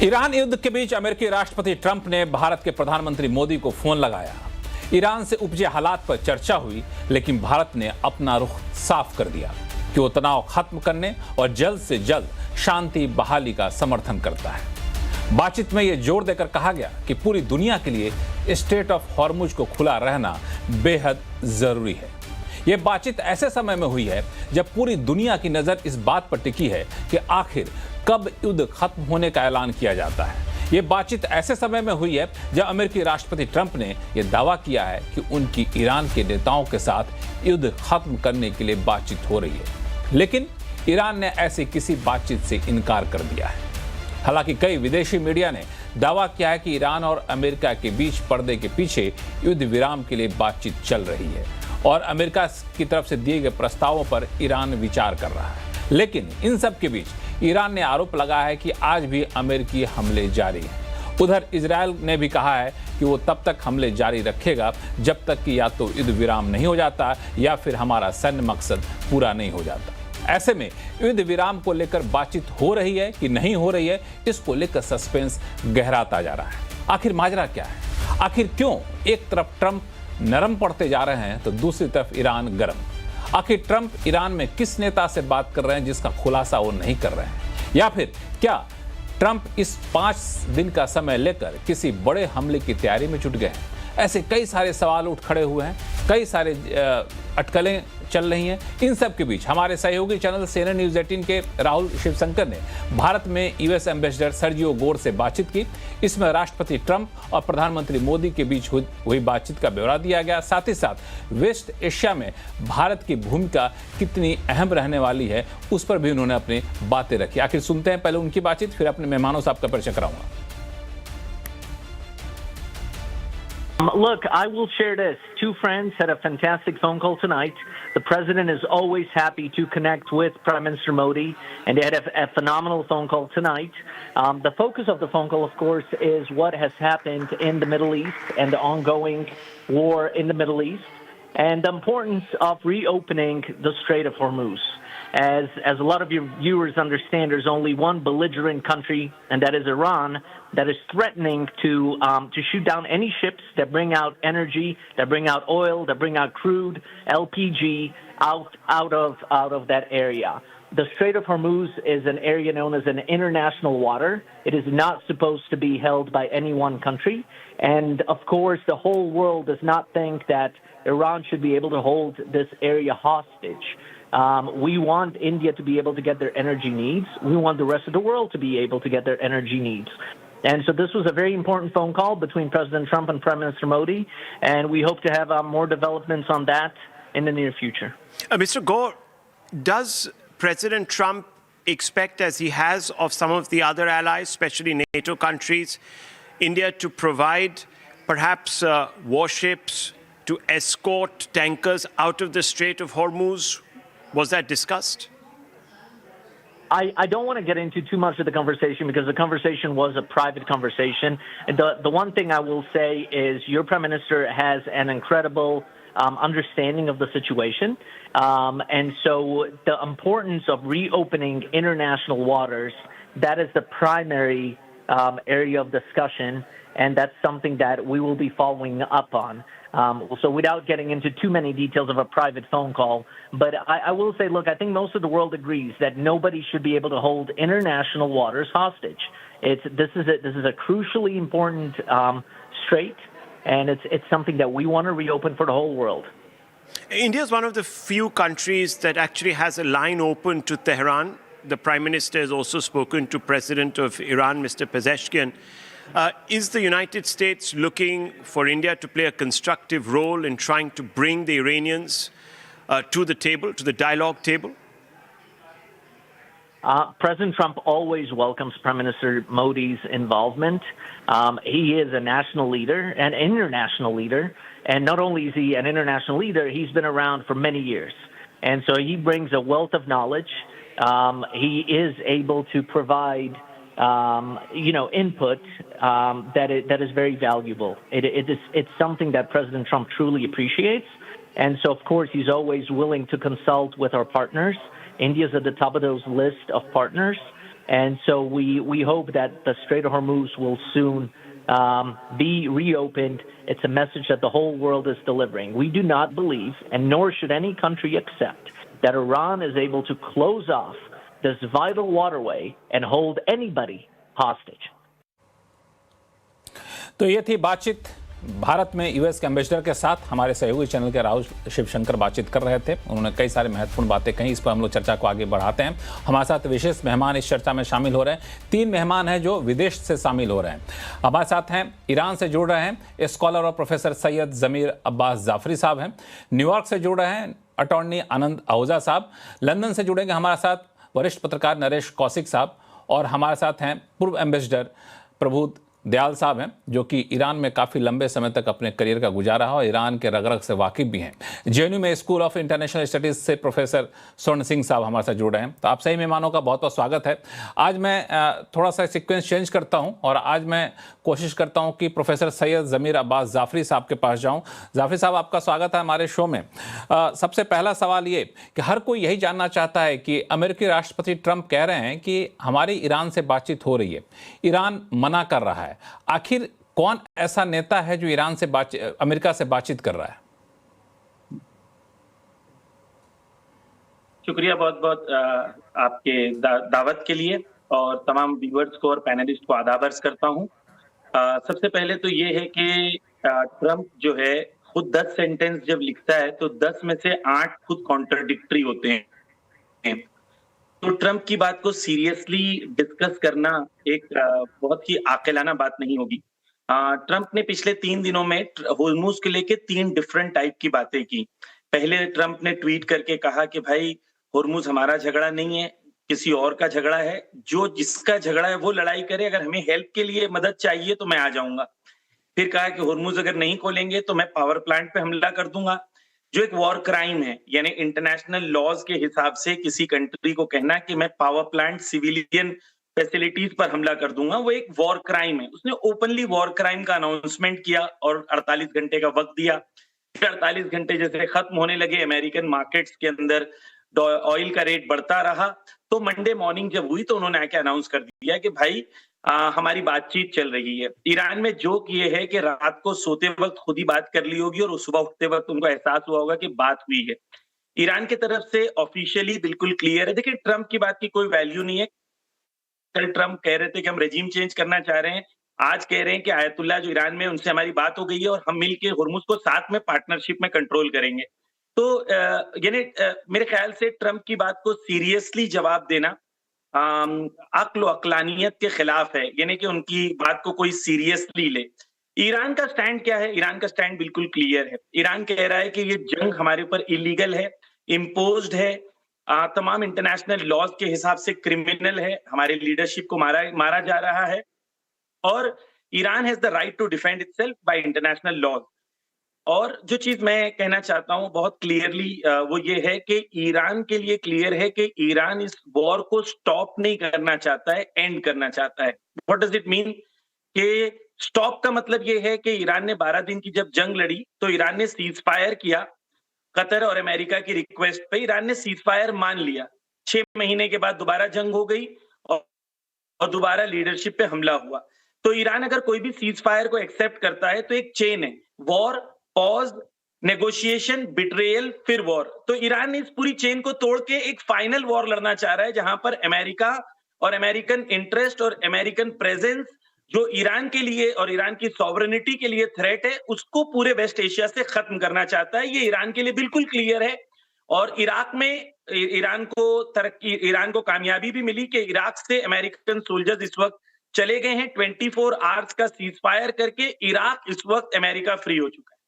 Iran युद्ध के बीच अमेरिकी राष्ट्रपति ट्रंप ने भारत के प्रधानमंत्री मोदी को फोन लगाया। ईरान से उपजे हालात पर चर्चा हुई, लेकिन भारत ने अपना रुख साफ कर दिया कि वो तनाव खत्म करने और जल्द से जल्द शांति बहाली का समर्थन करता है। बातचीत में ये जोर देकर कहा गया कि पूरी दुनिया के लिए स्ट्रेट ऑफ हॉर्मुज को खुला रहना बेहद जरूरी है। ये बातचीत ऐसे समय में हुई है जब पूरी दुनिया की नजर इस बात पर टिकी है कि आखिर कब युद्ध खत्म होने का ऐलान किया जाता है। ये बातचीत ऐसे समय में हुई है जब अमेरिकी राष्ट्रपति ट्रंप ने यह दावा किया है कि उनकी ईरान के नेताओं के साथ युद्ध खत्म करने के लिए बातचीत हो रही है, लेकिन ईरान ने ऐसी किसी बातचीत से इनकार कर दिया है। हालांकि कई विदेशी मीडिया ने दावा किया है कि ईरान और अमेरिका के बीच पर्दे के पीछे युद्ध विराम के लिए बातचीत चल रही है और अमेरिका की तरफ से दिए गए प्रस्तावों पर ईरान विचार कर रहा है। लेकिन इन सब के बीच ईरान ने आरोप लगाया है कि आज भी अमेरिकी हमले जारी हैं। उधर इजरायल ने भी कहा है कि वो तब तक हमले जारी रखेगा जब तक कि या तो युद्ध विराम नहीं हो जाता या फिर हमारा सैन्य मकसद पूरा नहीं हो जाता। ऐसे में युद्ध विराम को लेकर बातचीत हो रही है कि नहीं हो रही है, इसको लेकर सस्पेंस गहराता जा रहा है। आखिर माजरा क्या है? आखिर क्यों एक तरफ ट्रंप नरम पड़ते जा रहे हैं तो दूसरी तरफ ईरान गर्म? आखिर ट्रंप ईरान में किस नेता से बात कर रहे हैं जिसका खुलासा वो नहीं कर रहे हैं? या फिर क्या ट्रंप इस 5 दिन का समय लेकर किसी बड़े हमले की तैयारी में जुट गए हैं? ऐसे कई सारे सवाल उठ खड़े हुए हैं, कई सारे अटकलें चल रही हैं। इन सब के बीच हमारे सहयोगी चैनल CNN News 18 के राहुल शिवशंकर ने भारत में यूएस एम्बेसडर सर्जियो गोर से बातचीत की। इसमें राष्ट्रपति ट्रंप और प्रधानमंत्री मोदी के बीच हुई बातचीत का ब्यौरा दिया गया। साथ ही साथ वेस्ट एशिया में भारत की भूमिका कितनी अहम रहने वाली है, उस पर भी उन्होंने अपनी बातें रखी। आखिर सुनते हैं पहले उनकी बातचीत, फिर अपने मेहमानों से आपका परिचय कराऊंगा। Look, I will share this. Two friends had a fantastic phone call tonight. The president is always happy to connect with Prime Minister Modi, and they had a phenomenal phone call tonight. The focus of the phone call, of course, is what has happened in the Middle East and the ongoing war in the Middle East, and the importance of reopening the Strait of Hormuz. As a lot of your viewers understand, there's only one belligerent country, and that is Iran, that is threatening to shoot down any ships that bring out energy, that bring out oil, that bring out crude, LPG out of that area. The Strait of Hormuz is an area known as an international water. It is not supposed to be held by any one country. And, of course, the whole world does not think that Iran should be able to hold this area hostage. We want India to be able to get their energy needs. We want the rest of the world to be able to get their energy needs. And so this was a very important phone call between President Trump and Prime Minister Modi, and we hope to have more developments on that in the near future. Mr. Gore, does President Trump expect, as he has of some of the other allies, especially NATO countries, India to provide perhaps warships to escort tankers out of the Strait of Hormuz? Was that discussed? I don't want to get into too much of the conversation because the conversation was a private conversation. The one thing I will say is your Prime Minister has an incredible understanding of the situation. And so the importance of reopening international waters, that is the primary area of discussion, and that's something that we will be following up on. So without getting into too many details of a private phone call, but I will say, look, I think most of the world agrees that nobody should be able to hold international waters hostage. This is a crucially important strait, and it's something that we want to reopen for the whole world. India is one of the few countries that actually has a line open to Tehran. The Prime Minister has also spoken to President of Iran, Mr. Pezeshkian. Is the United States looking for India to play a constructive role in trying to bring the Iranians to the table, to the dialogue table? President Trump always welcomes Prime Minister Modi's involvement. He is a national leader, an international leader, and not only is he an international leader, he's been around for many years. And so he brings a wealth of knowledge. He is able to provide input that is very valuable. It's something that President Trump truly appreciates. And so, of course, he's always willing to consult with our partners. India's at the top of those list of partners. And so we hope that the Strait of Hormuz will soon be reopened. It's a message that the whole world is delivering. We do not believe, and nor should any country accept, that Iran is able to close off this vital waterway and hold anybody hostage. तो ये थी बातचीत भारत में US के ambassador के साथ। हमारे सहयोगी चैनल के राहुल शिवशंकर बातचीत कर रहे थे। उन्होंने कई सारे महत्वपूर्ण बातें कही। इस पर हम लोग चर्चा को आगे बढ़ाते हैं। हमारे साथ विशेष मेहमान इस चर्चा में शामिल हो रहे हैं। 3 मेहमान हैं जो विदेश से शामिल हो रहे हैं। हमारे साथ हैं ईरान से जुड़ रहे हैं स्कॉलर और प्रोफेसर सैयद ज़मीर अब्बास जाफरी साहब हैं। न्यूयॉर्क से जुड़ रहे हैं अटॉर्नी आनंद आहूजा साहब। लंदन से जुड़ेंगे हमारे साथ वरिष्ठ पत्रकार नरेश कौशिक साहब। और हमारे साथ हैं पूर्व एम्बेसडर प्रभुत दयाल साहब हैं, जो कि ईरान में काफ़ी लंबे समय तक अपने करियर का गुजारा है और ईरान के रग रग से वाकिफ भी हैं। जेएनयू में स्कूल ऑफ इंटरनेशनल स्टडीज़ से प्रोफेसर स्वर्ण सिंह साहब हमारे साथ जुड़ रहे हैं। तो आप सही मेहमानों का बहुत बहुत स्वागत है। आज मैं थोड़ा सा सीक्वेंस चेंज करता हूं और आज मैं कोशिश करता हूं कि प्रोफेसर सैयद ज़मीर अब्बास जाफरी साहब के पास जाऊं। जाफरी साहब, आपका स्वागत है हमारे शो में। सबसे पहला सवाल ये कि हर कोई यही जानना चाहता है कि अमेरिकी राष्ट्रपति ट्रंप कह रहे हैं कि हमारी ईरान से बातचीत हो रही है, ईरान मना कर रहा है। आखिर कौन ऐसा नेता है जो ईरान से अमेरिका से बातचीत कर रहा है? शुक्रिया बहुत बहुत आपके दावत के लिए और तमाम व्यूअर्स को और पैनलिस्ट को आदाब अर्ज करता हूं। सबसे पहले तो ये है कि ट्रंप जो है खुद 10 सेंटेंस जब लिखता है तो 10 में से 8 खुद कॉन्ट्राडिक्टरी होते हैं। तो ट्रंप की बात को सीरियसली डिस्कस करना एक बहुत ही आकिलाना बात नहीं होगी। ट्रंप ने पिछले 3 दिनों में होर्मुज के लेके 3 डिफरेंट टाइप की बातें की। पहले ट्रंप ने ट्वीट करके कहा कि भाई होर्मुज हमारा झगड़ा नहीं है, किसी और का झगड़ा है, जो जिसका झगड़ा है वो लड़ाई करे, अगर हमें हेल्प के लिए मदद चाहिए तो मैं आ जाऊंगा। फिर कहा कि होर्मुज अगर नहीं खोलेंगे तो मैं पावर प्लांट पे हमला कर दूंगा, जो एक वॉर क्राइम है। यानी इंटरनेशनल लॉज के हिसाब से किसी कंट्री को कहना कि मैं पावर प्लांट सिविलियन फैसिलिटीज पर हमला कर दूंगा, वो एक वॉर क्राइम है। उसने ओपनली वॉर क्राइम का अनाउंसमेंट किया और 48 घंटे का वक्त दिया। फिर 48 घंटे जैसे खत्म होने लगे, अमेरिकन मार्केट्स के अंदर ऑयल का रेट बढ़ता रहा, तो मंडे मॉर्निंग जब हुई तो उन्होंने आके अनाउंस कर दिया कि भाई हमारी बातचीत चल रही है। ईरान में जोक ये है कि रात को सोते वक्त खुद ही बात कर ली होगी और सुबह उठते वक्त उनको एहसास हुआ होगा कि बात हुई है। ईरान की तरफ से ऑफिशियली बिल्कुल क्लियर है। देखिए, ट्रंप की बात की कोई वैल्यू नहीं है। कल ट्रंप कह रहे थे कि हम रेजिम चेंज करना चाह रहे हैं, आज कह रहे हैं कि आयतुल्ला जो ईरान में, उनसे हमारी बात हो गई है और हम मिलकर होर्मुज को साथ में पार्टनरशिप में कंट्रोल करेंगे। तो यानी मेरे ख्याल से ट्रंप की बात को सीरियसली जवाब देना अक्ल अक्लानियत के खिलाफ है, यानी कि उनकी बात को कोई सीरियसली ले। ईरान का स्टैंड क्या है? ईरान का स्टैंड बिल्कुल क्लियर है। ईरान कह रहा है कि ये जंग हमारे ऊपर इलीगल है, इम्पोज्ड है, तमाम इंटरनेशनल लॉज के हिसाब से क्रिमिनल है, हमारे लीडरशिप को मारा जा रहा है और Iran has the right to defend itself by international laws. और जो चीज मैं कहना चाहता हूं बहुत क्लियरली वो ये है कि ईरान के लिए क्लियर है कि ईरान इस वॉर को स्टॉप नहीं करना चाहता है, एंड करना चाहता है। What does it mean? कि स्टॉप का मतलब ये है कि ईरान ने 12 दिन की जब जंग लड़ी तो ईरान ने सीज फायर किया। कतर और अमेरिका की रिक्वेस्ट पे ईरान ने सीज फायर मान लिया। 6 महीने के बाद दोबारा जंग हो गई और दोबारा लीडरशिप पे हमला हुआ। तो ईरान अगर कोई भी सीज फायर को एक्सेप्ट करता है तो एक चेन है, वॉर, पॉज, नेगोशिएशन, बिट्रेयल, फिर वॉर। तो ईरान ने इस पूरी चेन को तोड़ के एक फाइनल वॉर लड़ना चाह रहा है, जहां पर अमेरिका और अमेरिकन इंटरेस्ट और अमेरिकन प्रेजेंस जो ईरान के लिए और ईरान की सॉवरेनिटी के लिए थ्रेट है, उसको पूरे वेस्ट एशिया से खत्म करना चाहता है। ये ईरान के लिए बिल्कुल क्लियर है। और इराक में ईरान को कामयाबी भी मिली कि इराक से अमेरिकन सोल्जर्स इस वक्त चले गए हैं। 24 आवर्स का सीज फायर करके इराक इस वक्त अमेरिका फ्री हो चुका है।